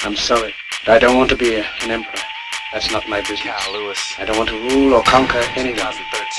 I'm sorry, but I don't want to be an emperor. That's not my business. Kyle Lewis. I don't want to rule or conquer anyone.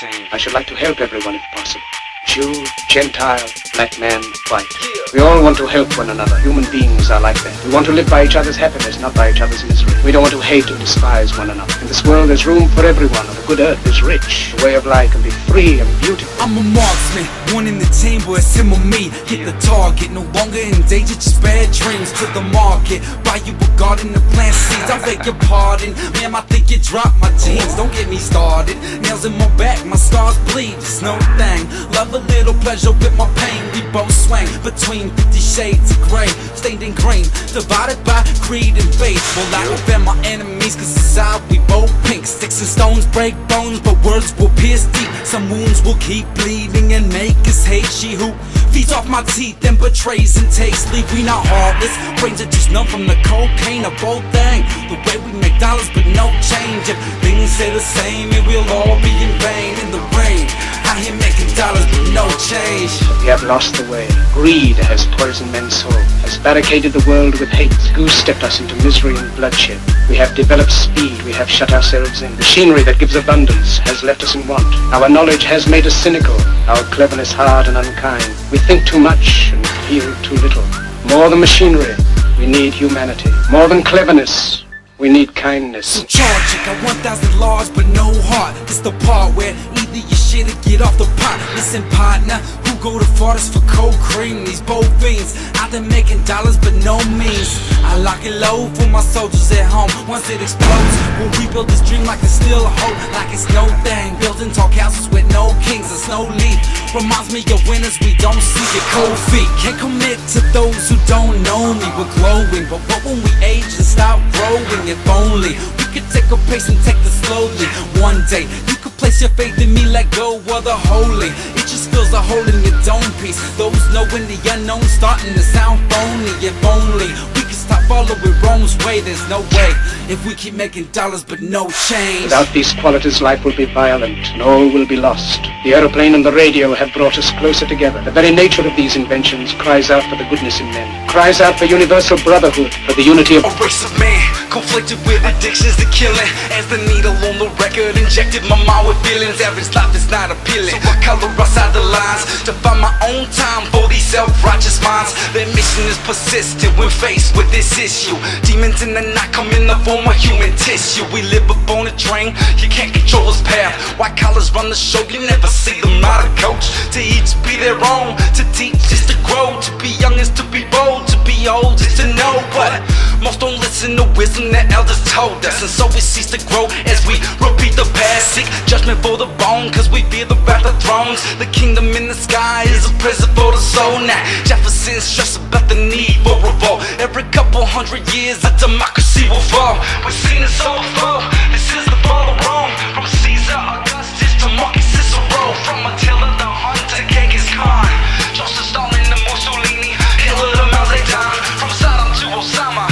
2013. I should like to help everyone if possible. Jew, Gentile, black man, white. We all want to help one another. Human beings are like that. We want to live by each other's happiness, not by each other's misery. We don't want to hate or despise one another. In this world there's room for everyone, and the good earth is rich. The way of life can be free and beautiful. I'm a marksman, one in the chamber, assemble me. Hit the target, no longer in danger, just bad dreams. To the market, buy you a garden to plant seeds. I beg your pardon, ma'am, I think you dropped my jeans. Don't get me started, nails in my back, my scars bleed. It's no thing, love a little pleasure with my pain. We both swing between 50 shades of gray, stained in green, divided by greed and faith. Well, I offend my enemies, cause inside we both pink. Sticks and stones break bones, but words will pierce deep. Some wounds will keep bleeding and make us hate. She who feeds off my teeth and betrays and takes leave. We not heartless, brains are just numb from the cocaine of both thing. The way we make dollars but no change. If things stay the same, it will all be in vain. In the rain, out here making dollars but no change. We have lost the way. Greed has poisoned men's soul, has barricaded the world with hate, goose-stepped us into misery and bloodshed. We have developed speed, we have shut ourselves in. Machinery that gives abundance has left us in want. Our knowledge has made us cynical, our cleverness hard and unkind. We think too much and feel too little. More than machinery, we need humanity. More than cleverness, we need kindness. So charge it, got 1,000 laws but no heart. This the part where either you shit or get off the pot. Listen partner, who go the farthest for cold cream? These both fiends out there making dollars but no means. I lock it low for my soldiers at home. Once it explodes, we'll rebuild this dream like it's still a hope. Like it's no thing, building tall castles with no kings. It's no leaf, reminds me of winners we don't see. Your cold feet, can't commit to those who don't know me. We're glowing, but what when we age and stop growing? If only we could take a pace and take this slowly. One day you could place your faith in me, let go of the holy. It just feels a hole in your dome piece. Those knowing the unknown starting to sound phony. If only we could stop following Rome's way. There's no way if we keep making dollars but no change. Without these qualities, life will be violent and all will be lost. The aeroplane and the radio have brought us closer together. The very nature of these inventions cries out for the goodness in men, cries out for universal brotherhood, for the unity of a race of man, conflicted with addictions to killing. As the needle on the record injected my mind with feelings. Average life is not appealing, so I color outside the lines to find my own time for these self-righteous minds. Their mission is persistent when faced with this issue. Demons in the night come in the form of human tissue. We live up on a train, you can't control his path. White collars run the show, you never see them out of coach. To each be their own, to teach is to grow. To be young is to be bold, to be old is to know. But most don't listen to wisdom that elders told us, and so we cease to grow as we repeat the past. Seek judgment for the bone, cause we fear the wrath of thrones. The kingdom in the sky is a prison for the soul. Now Jefferson stressed about the need for revolt. Every couple hundred years a democracy will fall. We've seen it so before, this is the fall of Rome. From Caesar Augustus to Marcus Cicero, from Attila the Hun to Genghis Khan, Joseph Stalin to Mussolini, Hitler to Mao Zedong, from Saddam to Osama,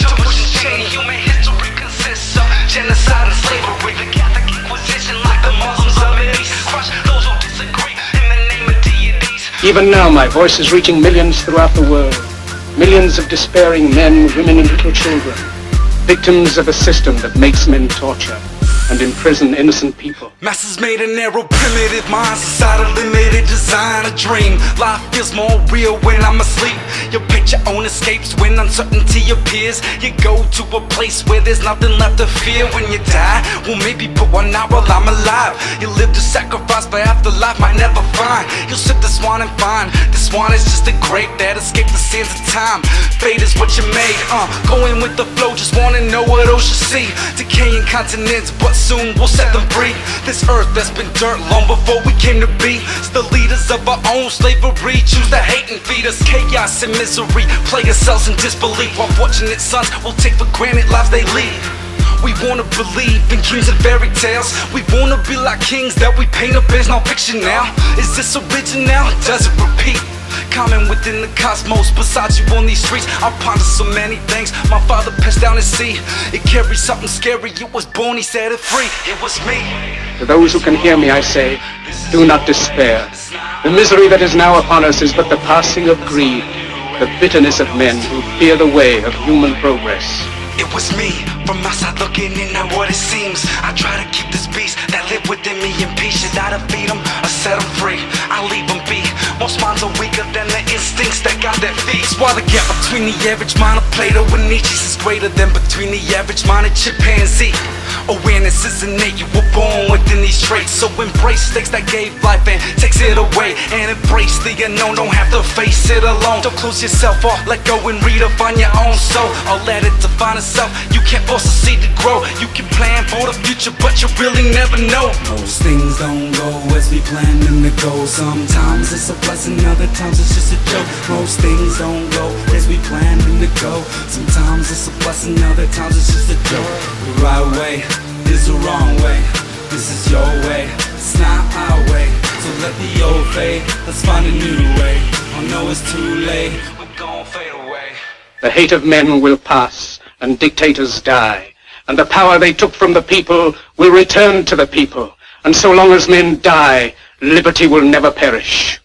to Bush and Cheney. Human history consists of genocide and slavery. The Catholic Inquisition, like the Muslims of the East, crush those who disagree in the name of deities. Even now my voice is reaching millions throughout the world. Millions of despairing men, women and little children, victims of a system that makes men torture and imprison innocent people. Masses made a narrow, primitive mind, society limited design, a dream. Life feels more real when I'm asleep. You pick your own escapes when uncertainty appears. You go to a place where there's nothing left to fear. When you die, well maybe put one out while I'm alive. You live to sacrifice, but afterlife might never find. You'll sip the swan and find this swan is just a grape that escaped the sands of time. Fate is what you made, going with the flow, just wanna know what else you see. Decaying continents, but soon we'll set them free. This earth that's been dirt long before we came to be. It's the leaders of our own slavery, choose to hate and feed us chaos and misery, plague ourselves in disbelief. While fortunate sons will take for granted lives they lead. We wanna believe in kings and fairy tales. We wanna be like kings that we paint up as non-fiction now. Is this original? Does it repeat? Common within the cosmos, besides you on these streets I ponder so many things. My father passed down his sea. It carries something scary. It was born, he set it free. It was me. To those who can hear me I say, do not despair. The misery that is now upon us is but the passing of greed. the bitterness of men who fear the way of human progress. It was me, from outside looking in at what it seems. I try to keep this beast that live within me in peace. Should I defeat them or set them free? I leave them be. Most minds are weaker than the instincts that got their feet. While the gap between the average mind of Plato and Nietzsche's is greater than between the average mind and chimpanzee. Awareness is innate, you were born within these traits. So embrace stakes that gave life and takes it away. And embrace the unknown, don't have to face it alone. Don't close yourself off, let go and redefine your own soul. Or let it define itself, you can't force a seed to grow. You can plan for the future, but you really never know. Most things don't go as we plan them to go. Sometimes it's a blessing, other times it's just a joke. Most things don't go as we plan them to go. Sometimes it's a blessing, other times it's just a joke. The right way is the wrong way. This is your way, it's not our way. So let the old fade, let's find a new way. Oh no, it's too late, we're gon' fade away. The hate of men will pass, and dictators die, and the power they took from the people will return to the people. And so long as men die, liberty will never perish.